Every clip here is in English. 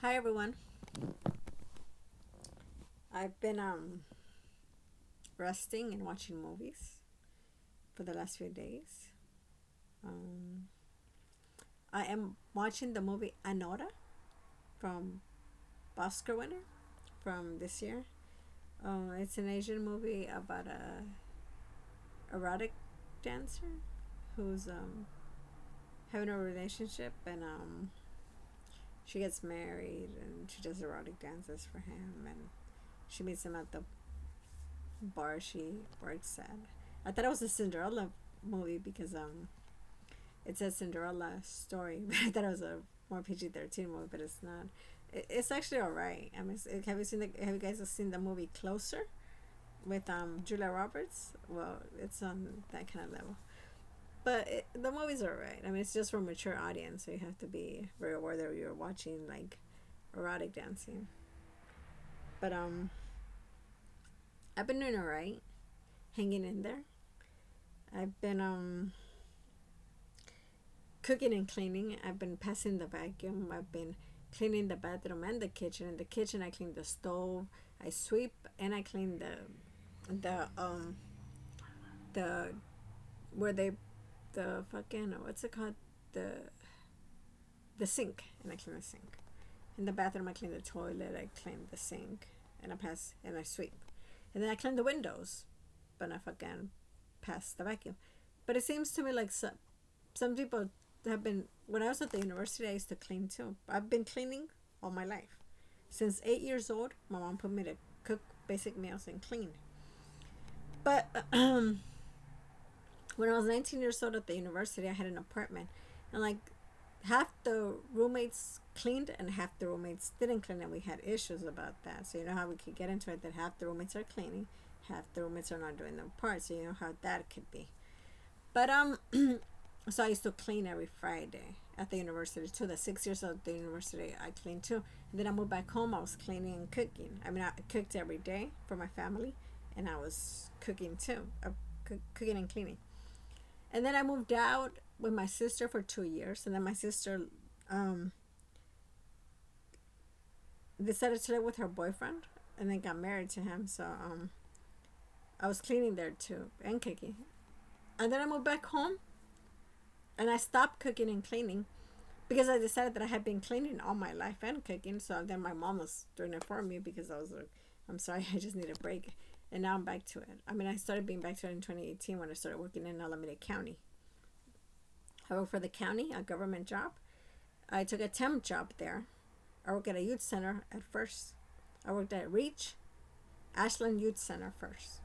Hi everyone. I've been resting and watching movies for the last few days. Um, I am watching the movie Anora from Oscar winner from this year. It's an Asian movie about a erotic dancer who's having a relationship and she gets married and she does erotic dances for him and she meets him at the bar she works at. I thought it was a Cinderella movie because it's a Cinderella story, but I thought it was a more PG-13 movie, but it's not. It's actually alright. I mean, have you guys seen the movie Closer with Julia Roberts? Well, it's on that kind of level. But the movie's alright. I mean, it's just for a mature audience, so you have to be very aware that you're watching like erotic dancing. But I've been doing alright, hanging in there. I've been cooking and cleaning. I've been passing the vacuum. I've been cleaning the bathroom and the kitchen. In the kitchen, I clean the stove. I sweep and I clean the the where they the fucking what's it called, the the sink, and I clean the sink. In the bathroom, I clean the toilet. I clean the sink, and I pass and I sweep, and then I clean the windows. But I fucking pass the vacuum. But it seems to me like some people have been. When I was at the university, I used to clean too. I've been cleaning all my life. Since 8 years old, my mom put me to cook basic meals and clean. But when I was 19 years old at the university, I had an apartment, and like half the roommates cleaned and half the roommates didn't clean, and we had issues about that. So you know how we could get into it, that half the roommates are cleaning, half the roommates are not doing their part. So you know how that could be. But so I used to clean every Friday at the university too. The 6 years at the university, I cleaned too. And then I moved back home. I was cleaning and cooking. I mean, I cooked every day for my family, and I was cooking too. Cooking and cleaning. And then I moved out with my sister for 2 years, and then my sister um, decided to live with her boyfriend, and then got married to him. So I was cleaning there too and cooking. And then I moved back home, and I stopped cooking and cleaning because I decided that I had been cleaning all my life and cooking. So then my mom was doing it for me because I was like, I'm sorry, I just need a break. And now I'm back to it. I mean, I started being back to it in 2018 when I started working in Alameda County. I worked for the county, a government job. I took a temp job there. I worked at a youth center at first. I worked at Reach, Ashland Youth Center first.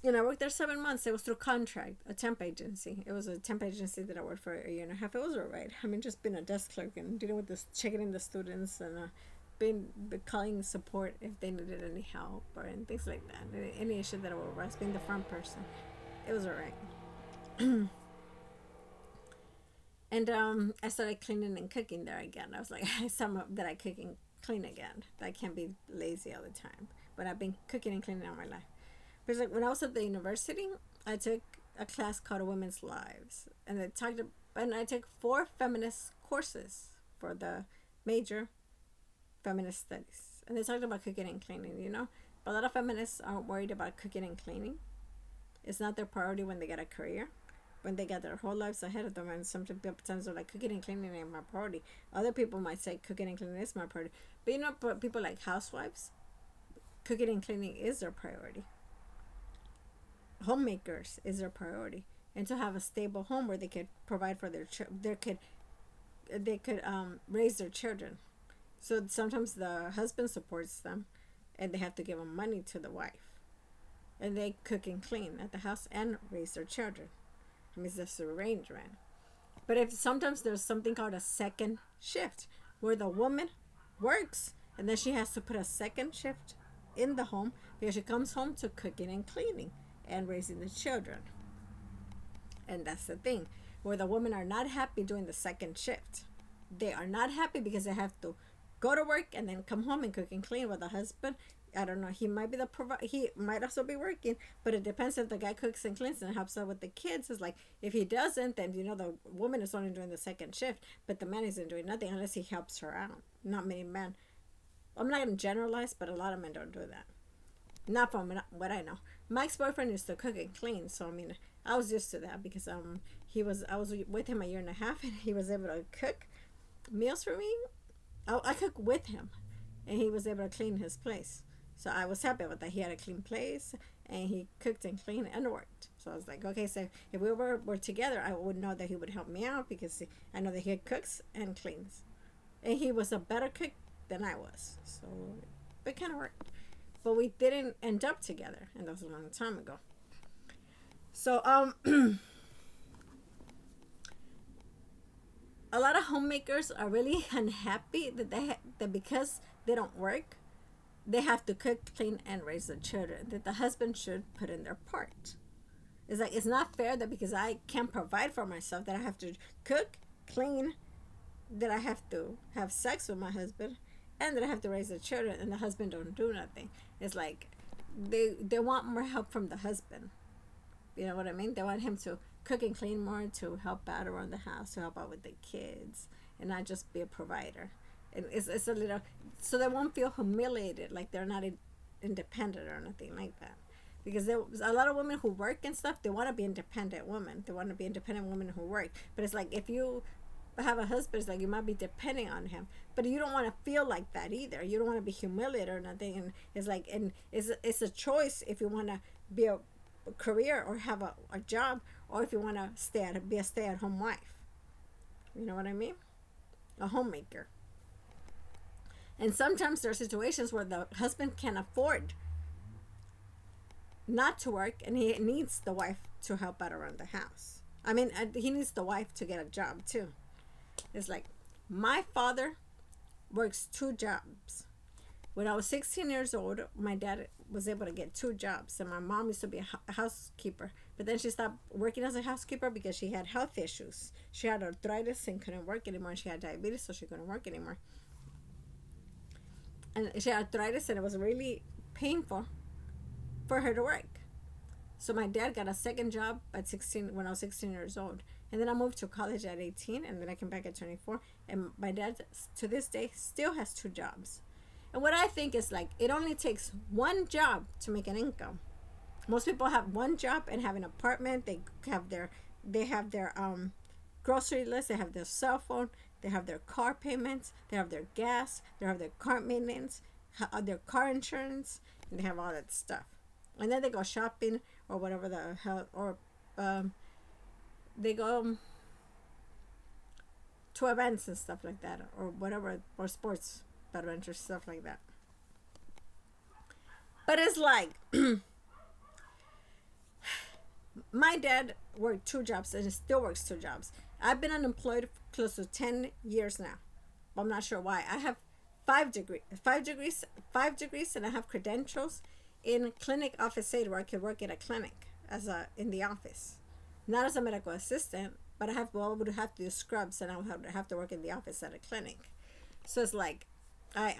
And I worked there 7 months. It was through contract, a temp agency. It was a temp agency that I worked for a year and a half. It was alright. I mean, just being a desk clerk and dealing with this, checking in the students and calling support if they needed any help or and things like that. Any issue that I would arise, being the front person. It was alright. And I started cleaning and cooking there again. I was like, some that I cook and clean again. I can't be lazy all the time. But I've been cooking and cleaning all my life. Because like when I was at the university, I took a class called Women's Lives, and I took 4 feminist courses for the major, feminist studies, and they talked about cooking and cleaning. But a lot of feminists aren't worried about cooking and cleaning. It's not their priority when they get a career, when they got their whole lives ahead of them, and sometimes they're like, cooking and cleaning ain't my priority. Other people might say cooking and cleaning is my priority, but people like housewives, cooking and cleaning is their priority. Homemakers is their priority, and to have a stable home where they could provide for they could raise their children. So sometimes the husband supports them, and they have to give them money to the wife, and they cook and clean at the house and raise their children. I mean, it's just an arrangement. But if sometimes there's something called a second shift, where the woman works and then she has to put a second shift in the home because she comes home to cooking and cleaning and raising the children. And that's the thing, where the women are not happy doing the second shift. They are not happy because they have to go to work and then come home and cook and clean, while the husband I don't know. He might be the he might also be working, but it depends if the guy cooks and cleans and helps out with the kids. It's like if he doesn't, then the woman is only doing the second shift, but the man isn't doing nothing unless he helps her out. Not many men. I'm not gonna generalize, but a lot of men don't do that. Not from what I know. My ex-boyfriend used to cook and clean, so I mean, I was used to that because I was with him a year and a half, and he was able to cook meals for me. I cook with him, and he was able to clean his place. So I was happy about that. He had a clean place, and he cooked and cleaned and worked. So I was like, okay, so if we were together, I would know that he would help me out because I know that he cooks and cleans, and he was a better cook than I was. So it kind of worked, but we didn't end up together, and that was a long time ago. So a lot of homemakers are really unhappy that that because they don't work, they have to cook, clean, and raise the children. That the husband should put in their part. It's like it's not fair that because I can't provide for myself that I have to cook, clean, that I have to have sex with my husband, and that I have to raise the children, and the husband don't do nothing. It's like they want more help from the husband. You know what I mean? They want him to cook and clean more, to help out around the house, to help out with the kids, and not just be a provider. And it's a little, so they won't feel humiliated, like they're not independent or anything like that. Because there's a lot of women who work and stuff, they want to be independent women. They want to be independent women who work. But it's like if you have a husband, it's like you might be depending on him, but you don't want to feel like that either. You don't want to be humiliated or nothing. And it's like, and it's a choice if you want to be a career or have a job, or if you want to be a stay-at-home wife. You know what I mean? A homemaker. And sometimes there are situations where the husband can afford not to work, and he needs the wife to help out around the house. I mean, he needs the wife to get a job too. It's like my father works two jobs. When I was 16 years old, my dad was able to get two jobs, and my mom used to be a housekeeper. But then she stopped working as a housekeeper because she had health issues. She had arthritis and couldn't work anymore. She had diabetes, so she couldn't work anymore. And she had arthritis, and it was really painful for her to work. So my dad got a second job at 16 when I was 16 years old. And then I moved to college at 18, and then I came back at 24. And my dad, to this day, still has two jobs. And what I think is like, it only takes one job to make an income. Most people have one job and have an apartment. They have their grocery list. They have their cell phone. They have their car payments. They have their gas. They have their car maintenance, their car insurance, and they have all that stuff. And then they go shopping or whatever the hell, or they go to events and stuff like that, or whatever, or sports adventure stuff like that. But it's like my dad worked two jobs and he still works two jobs. I've been unemployed for close to 10 years now. But I'm not sure why. I have five degrees, and I have credentials in clinic office aide, where I could work at a clinic in the office, not as a medical assistant, but I would have to do scrubs, and I would have to work in the office at a clinic. So it's like I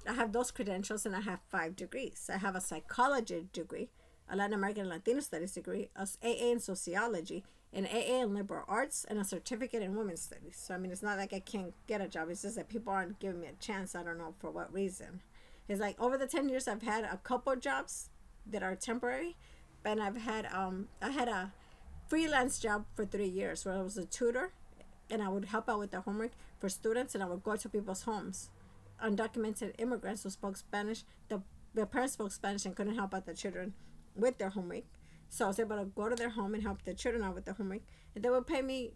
have those credentials, and I have 5 degrees. I have a psychology degree, a Latin American and Latino studies degree, a AA in sociology, an AA in liberal arts, and a certificate in women's studies. So I mean, it's not like I can't get a job. It's just that people aren't giving me a chance. I don't know for what reason. It's like over the 10 years, I've had a couple jobs that are temporary, and I had a freelance job for 3 years where I was a tutor, and I would help out with the homework for students, and I would go to people's homes, undocumented immigrants who spoke Spanish. The parents spoke Spanish and couldn't help out the children with their homework. So I was able to go to their home and help the children out with the homework, and they would pay me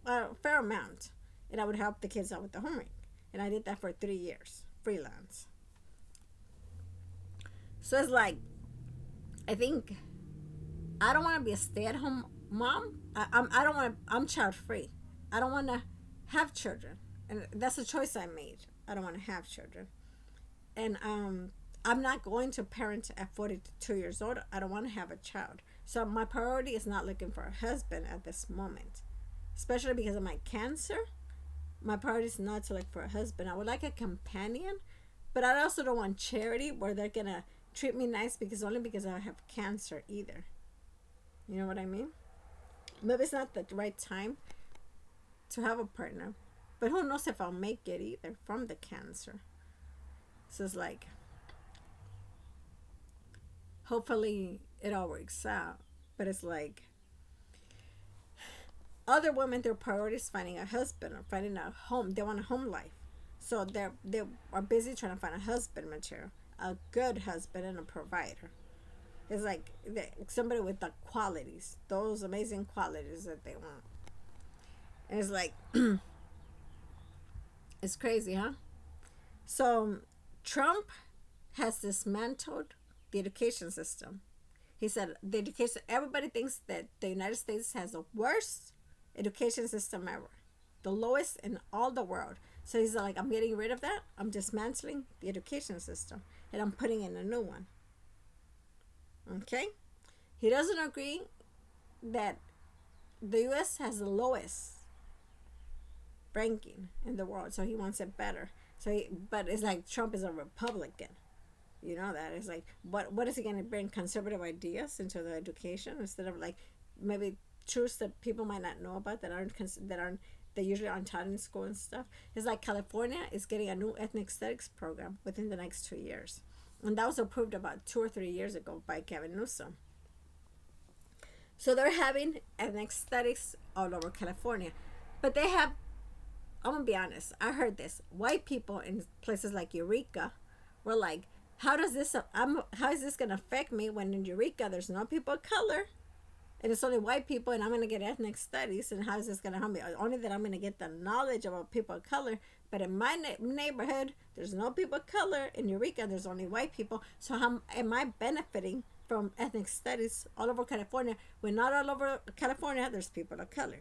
a fair amount, and I would help the kids out with the homework. And I did that for 3 years, freelance. So it's like, I think I don't want to be a stay-at-home mom. I don't want to. I'm child free. I don't want to have children, and that's a choice I made. I don't want to have children, and I'm not going to parent at 42 years old. I don't want to have a child. So my priority is not looking for a husband at this moment, especially because of my cancer. My priority is not to look for a husband. I would like a companion, But I also don't want charity where they're gonna treat me nice because only because I have cancer either. You know what I mean? Maybe it's not the right time to have a partner. But who knows if I'll make it either from the cancer. So it's like, hopefully it all works out. But it's like, other women, their priority is finding a husband or finding a home. They want a home life. So they are busy trying to find a husband material, a good husband and a provider. It's like somebody with the qualities, those amazing qualities that they want. And it's like, it's crazy, huh? So Trump has dismantled the education system. He said the education, everybody thinks that the United States has the worst education system ever, the lowest in all the world. So he's like, I'm getting rid of that. I'm dismantling the education system and I'm putting in a new one. Okay? He doesn't agree that the US has the lowest ranking in the world, so he wants it better. But it's like Trump is a Republican. You know that it's like, what is he going to bring conservative ideas into the education instead of like maybe truths that people might not know about that aren't they usually aren't taught in school and stuff. It's like California is getting a new ethnic studies program within the next 2 years, and that was approved about 2 or 3 years ago by Gavin Newsom. So they're having ethnic studies all over California, but they have. I'm gonna be honest. I heard this. White people in places like Eureka were like, how is this gonna affect me when in Eureka there's no people of color and it's only white people and I'm gonna get ethnic studies, and how is this gonna help me? Only that I'm gonna get the knowledge about people of color, but in my neighborhood there's no people of color. In Eureka there's only white people. So how am I benefiting from ethnic studies all over California when not all over California there's people of color?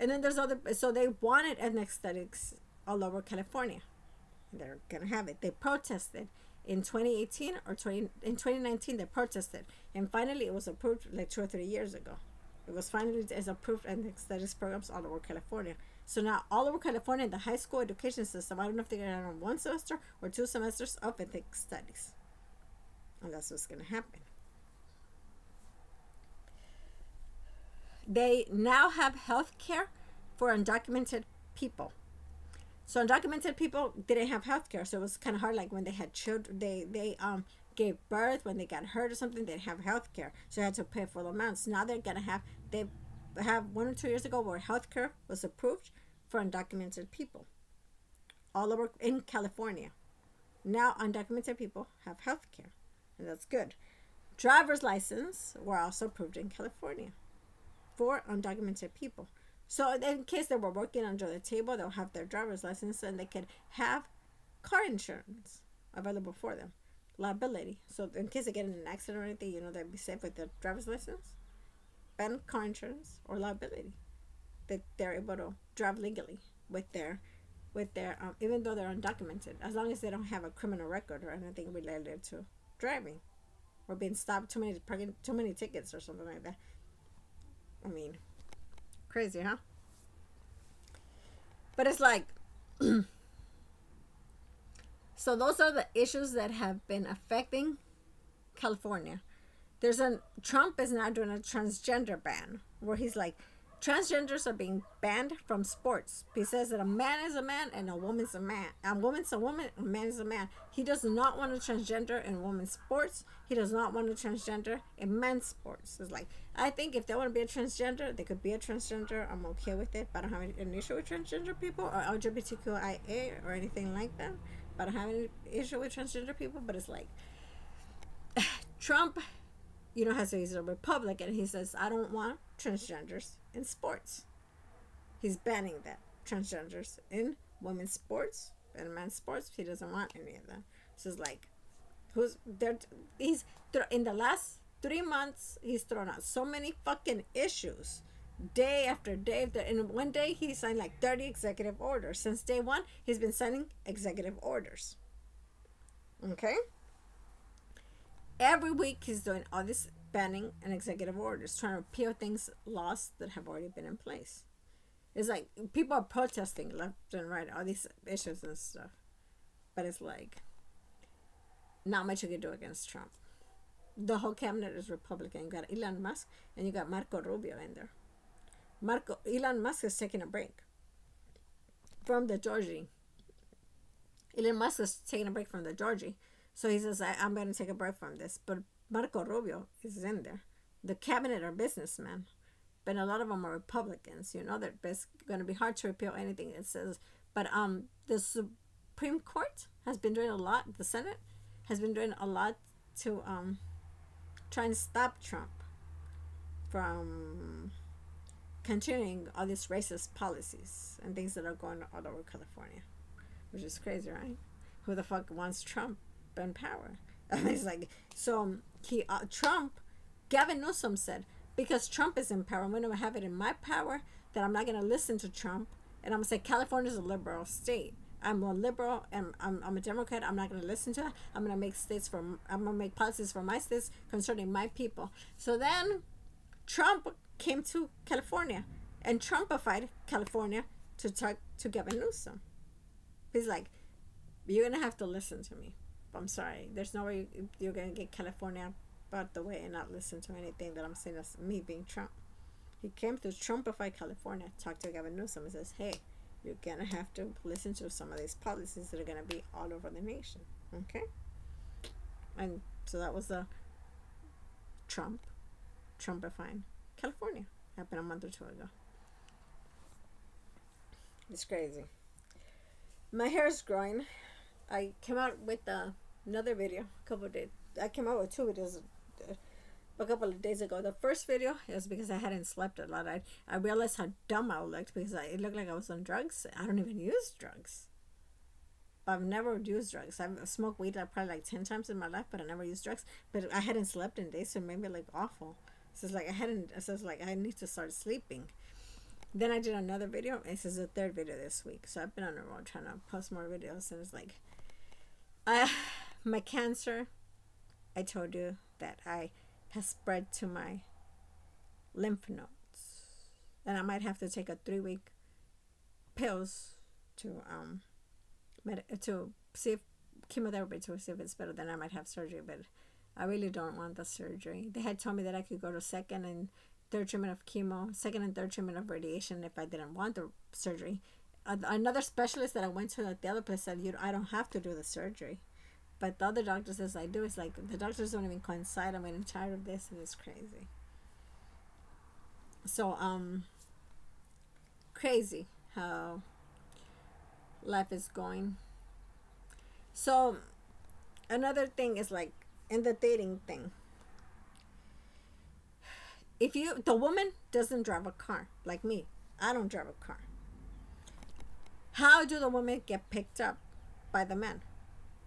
And then there's other, so they wanted ethnic studies all over California. They're gonna have it. They protested in 2018 in 2019. They protested, and finally it was approved like 2 or 3 years ago. It was finally as approved ethnic studies programs all over California. So now all over California, the high school education system, I don't know if they're gonna have 1 semester or 2 semesters of ethnic studies, and that's what's gonna happen. They now have health care for undocumented people. So undocumented people didn't have health care, so it was kind of hard. Like when they had children, they gave birth, when they got hurt or something, they didn't have health care, so they had to pay full amounts. Now they're gonna have, they have 1 or 2 years ago where health care was approved for undocumented people all over in California. Now undocumented people have health care, and that's good. Driver's license were also approved in California for undocumented people. So in case they were working under the table, they'll have their driver's license and they could have car insurance available for them. Liability. So in case they get in an accident or anything, they'd be safe with their driver's license and car insurance or liability. That they're able to drive legally with their even though they're undocumented, as long as they don't have a criminal record or anything related to driving or being stopped too many tickets or something like that. I mean, crazy, huh? But it's like, so those are the issues that have been affecting California. Trump is now doing a transgender ban where he's like, transgenders are being banned from sports. He says that a man is a man and a woman's a man. A woman's a woman, a man is a man. He does not want a transgender in women's sports. He does not want a transgender in men's sports. It's like, I think if they want to be a transgender, they could be a transgender. I'm okay with it. But I don't have an issue with transgender people or LGBTQIA or anything like that. But I don't have any issue with transgender people. But it's like, Trump, he's a Republican. He says, I don't want transgenders in sports. He's banning that. Transgenders in women's sports and men's sports. He doesn't want any of that. So it's like, in the last 3 months, he's thrown out so many fucking issues. Day after day. In one day, he signed like 30 executive orders. Since day one, he's been signing executive orders. Okay? Every week, he's doing all this banning and executive orders, trying to repeal laws that have already been in place. It's like people are protesting left and right, all these issues and stuff. But it's like, not much you can do against Trump. The whole cabinet is Republican. You got Elon Musk and you got Marco Rubio in there. Elon Musk is taking a break from the Georgie. Elon Musk is taking a break from the Georgie. So he says, I'm going to take a break from this. But Marco Rubio is in there. The cabinet are businessmen. But a lot of them are Republicans. You know that it's going to be hard to repeal anything it says. But the Supreme Court has been doing a lot. The Senate has been doing a lot to try and stop Trump from continuing all these racist policies and things that are going all over California, which is crazy, right? Who the fuck wants Trump in power? I mean, it's like, so Gavin Newsom said, because Trump is in power, I'm going to have it in my power that I'm not going to listen to Trump, and I'm going to say California is a liberal state. I'm a liberal and I'm a Democrat. I'm not going to listen to that. I'm going to make policies for my states concerning my people. So then Trump came to California and Trumpified California to talk to Gavin Newsom. He's like, you're going to have to listen to me. I'm sorry. There's no way you're going to get California out the way and not listen to anything that I'm saying as me being Trump. He came to Trumpify California, talked to Gavin Newsom and says, hey, you're going to have to listen to some of these policies that are going to be all over the nation. Okay? And so that was the Trumpifying California. Happened a month or two ago. It's crazy. My hair is growing. I came out with another video a couple of days. I came out with two videos a couple of days ago. The first video is because I hadn't slept a lot. I realized how dumb I looked because it looked like I was on drugs. I don't even use drugs. I've never used drugs. I've smoked weed probably like 10 times in my life, but I never used drugs. But I hadn't slept in days, so it made me look awful. So it's like I need to start sleeping. Then I did another video. This is the third video this week. So I've been on the road trying to post more videos, and it's like my cancer, I told you that I has spread to my lymph nodes, and I might have to take a 3-week pills to see if chemotherapy to see if it's better. Then I might have surgery, but I really don't want the surgery. They had told me that I could go to second and third treatment of chemo, second and third treatment of radiation if I didn't want the surgery. Another specialist that I went to at the other place said, I don't have to do the surgery. But the other doctor says I do. It's like the doctors don't even coincide. I'm getting tired of this, and it's crazy. So, crazy how life is going. So, another thing is like in the dating thing. If the woman doesn't drive a car, like me, I don't drive a car. How do the women get picked up by the men?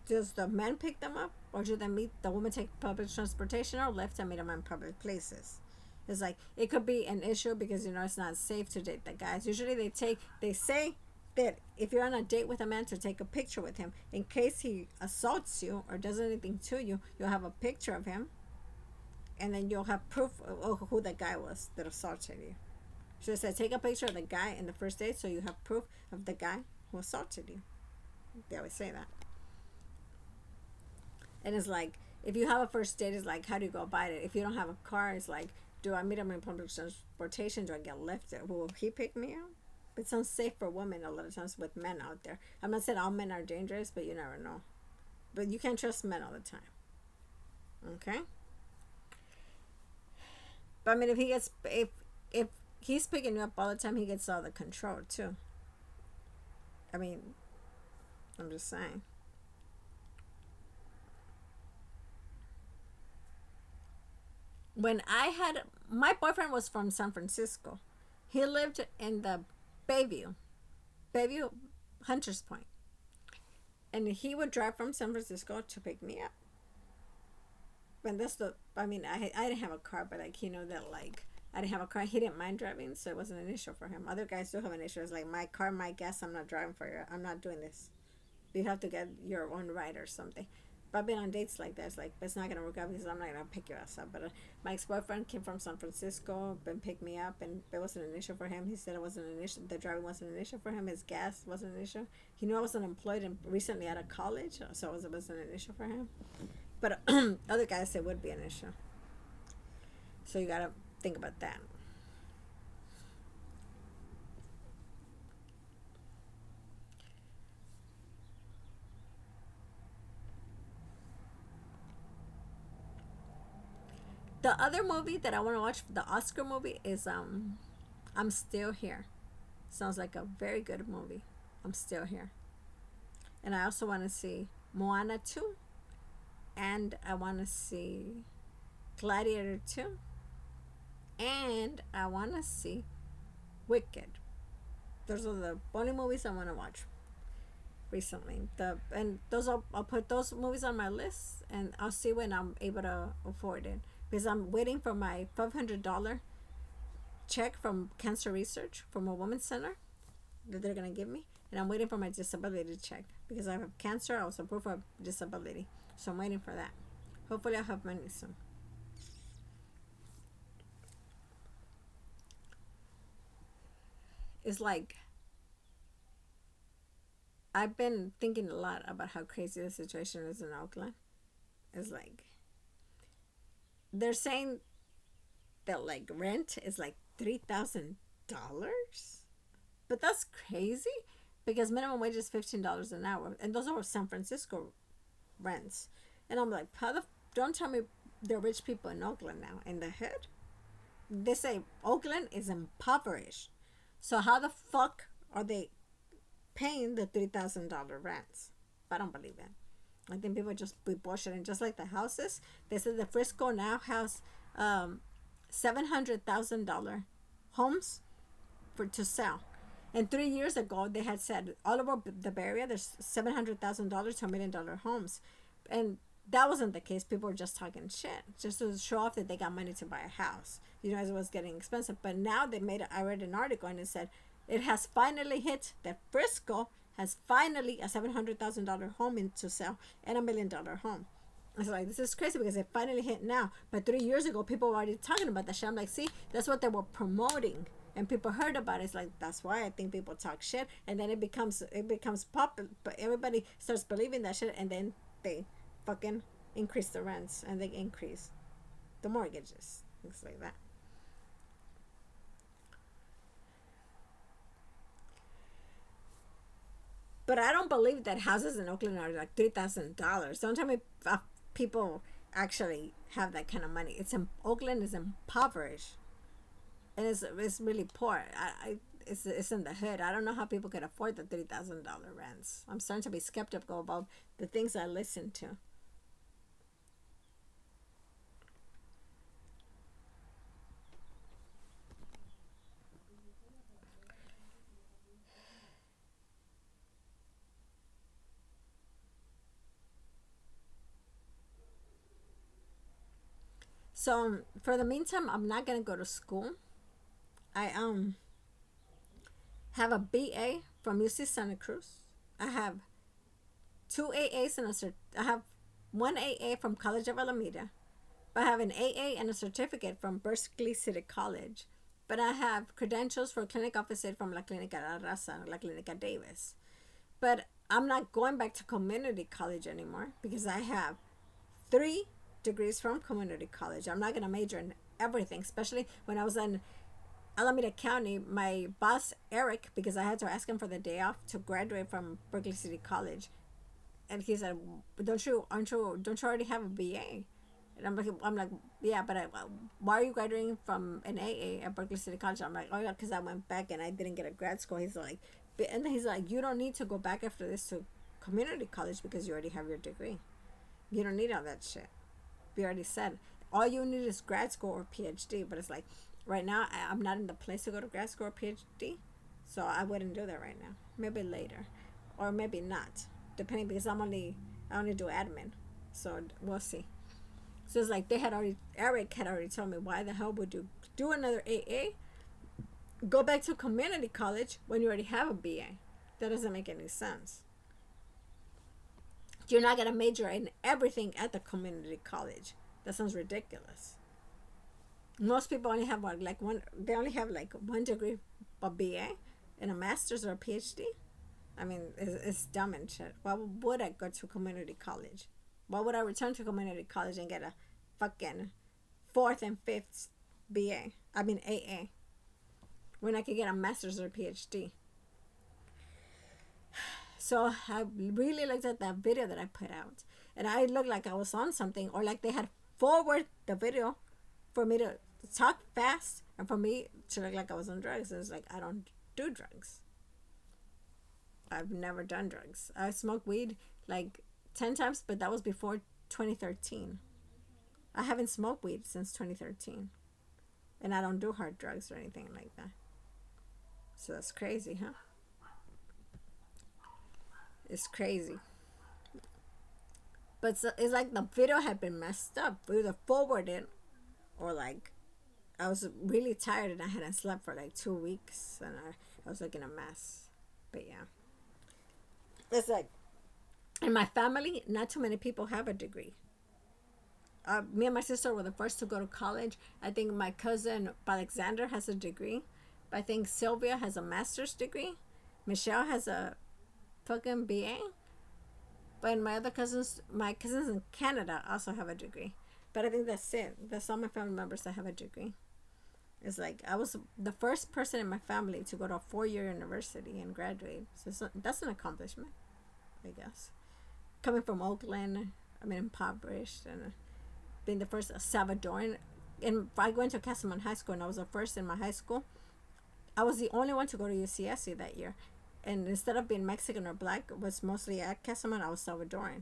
Does the men pick them up, or do the women take public transportation or Lyft and meet them in public places? It's like, it could be an issue because, it's not safe to date the guys. Usually they say that if you're on a date with a man, to take a picture with him in case he assaults you or does anything to you. You'll have a picture of him, and then you'll have proof of who the guy was that assaulted you. So it said, take a picture of the guy in the first date so you have proof of the guy who assaulted you. They always say that. And it's like, if you have a first date, it's like, how do you go about it? If you don't have a car, it's like, do I meet him in public transportation? Do I get lifted? Will he pick me up? It's unsafe for women a lot of times with men out there. I'm not saying all men are dangerous, but you never know. But you can't trust men all the time. Okay? But I mean, if he's picking you up all the time, he gets all the control too. I mean, I'm just saying. When my boyfriend was from San Francisco. He lived in the Bayview, Hunters Point. And he would drive from San Francisco to pick me up. And I didn't have a car, but like, that like, I didn't have a car. He didn't mind driving, so it wasn't an issue for him. Other guys do have an issue. It's like, my car, my gas, I'm not driving for you. I'm not doing this. You have to get your own ride or something. I've been on dates like that. It's like, it's not gonna work out because I'm not gonna pick your ass up. But my ex boyfriend came from San Francisco and picked me up, and it wasn't an issue for him. He said it wasn't an issue. The driving wasn't an issue for him. His gas wasn't an issue. He knew I wasn't employed and recently out of college, so it wasn't an issue for him. But other guys, it would be an issue. So you gotta think about that. The other movie that I want to watch, the Oscar movie, is I'm Still Here. Sounds like a very good movie. I'm Still Here. And I also want to see Moana 2, and I want to see Gladiator 2, and I want to see Wicked. Those are the only movies I want to watch recently. I'll put those movies on my list, and I'll see when I'm able to afford it, because I'm waiting for my $500 check from Cancer Research from a women's center that they're gonna give me, and I'm waiting for my disability check because I have cancer. I was approved for disability, so I'm waiting for that. Hopefully, I'll have money soon. It's like I've been thinking a lot about how crazy the situation is in Oakland. It's like they're saying that like rent is like $3,000, but that's crazy because minimum wage is $15 an hour, and those are San Francisco rents. And I'm like, don't tell me the rich people in Oakland now in the hood. They say Oakland is impoverished. So how the fuck are they paying the $3,000 rents? I don't believe it. I think people just be bullshitting. Just like the houses, they said the Frisco now has $700,000 homes for to sell. And 3 years ago, they had said all over the Bay Area there's $700,000 to $1 million homes, and that wasn't the case. People were just talking shit, just to show off that they got money to buy a house. As it was getting expensive. But now they made. I read an article and it said it has finally hit that Frisco has finally a $700,000 home in to sell and $1 million home. It's like, this is crazy because it finally hit now. But 3 years ago, people were already talking about that shit. I'm like, see, that's what they were promoting, and people heard about it. It's like, that's why I think people talk shit, and then it becomes popular. But everybody starts believing that shit, and then they fucking increase the rents and they increase the mortgages, things like that. But I don't believe that houses in Oakland are like $3,000. Don't tell me people actually have that kind of money. Oakland is impoverished, and it's really poor. It's in the hood. I don't know how people could afford the $3,000 rents. I'm starting to be skeptical about the things I listen to. So for the meantime, I'm not gonna go to school. I have a BA from UC Santa Cruz. I have two AAs and I have one AA from College of Alameda. But I have an AA and a certificate from Berkeley City College. But I have credentials for clinic officer from La Clínica La Raza, La Clínica Davis. But I'm not going back to community college anymore because I have 3 degrees from community college. I'm not going to major in everything, especially when I was in Alameda County. My boss, Eric, because I had to ask him for the day off to graduate from Berkeley City College. And he said, don't you already have a BA? And I'm like, yeah, but why are you graduating from an AA at Berkeley City College? I'm like, oh yeah, because I went back and I didn't get a grad school. And then he's like, you don't need to go back after this to community college because you already have your degree. You don't need all that shit. We already said all you need is grad school or PhD. But it's like right now I'm not in the place to go to grad school or PhD, so I wouldn't do that right now. Maybe later, or maybe not, depending because I only do admin, so we'll see. So it's like Eric had already told me, why the hell would you do another AA, go back to community college when you already have a BA? That doesn't make any sense. You're not gonna major in everything at the community college. That sounds ridiculous. Most people only have what, like one. They only have like one degree, a BA, and a master's or a PhD. I mean, it's dumb and shit. Why would I go to community college? Why would I return to community college and get a fucking fourth and fifth BA? I mean AA. When I could get a master's or a PhD. So I really looked at that video that I put out, and I looked like I was on something, or like they had forward the video for me to talk fast and for me to look like I was on drugs. And it's like, I don't do drugs. I've never done drugs. I smoked weed like 10 times, but that was before 2013. I haven't smoked weed since 2013. And I don't do hard drugs or anything like that. So that's crazy, huh? It's crazy. But it's like the video had been messed up. Either forwarded, or like I was really tired and I hadn't slept for like 2 weeks, and I was like in a mess. But yeah. It's like, in my family, not too many people have a degree. Me and my sister were the first to go to college. I think my cousin Alexander has a degree. I think Sylvia has a master's degree. Michelle has a fucking BA. But my cousins in Canada also have a degree. But I think that's it. That's all my family members that have a degree. It's like I was the first person in my family to go to a 4-year university and graduate. So that's an accomplishment, I guess. Coming from Oakland, I mean impoverished, and being the first Salvadoran. And I went to Castleman High School, and I was the first in my high school. I was the only one to go to UCSC that year. And instead of being Mexican or black, was mostly at Castleman, I was Salvadoran.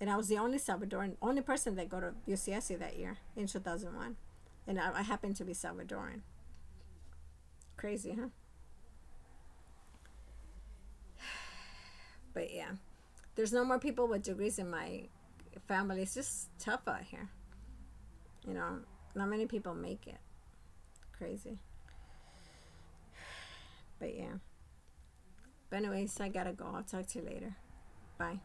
And I was the only person that go to UCSC that year in 2001. And I happened to be Salvadoran. Crazy, huh? But yeah, there's no more people with degrees in my family. It's just tough out here. You know, not many people make it. Crazy. But yeah. But anyways, I gotta go. I'll talk to you later. Bye.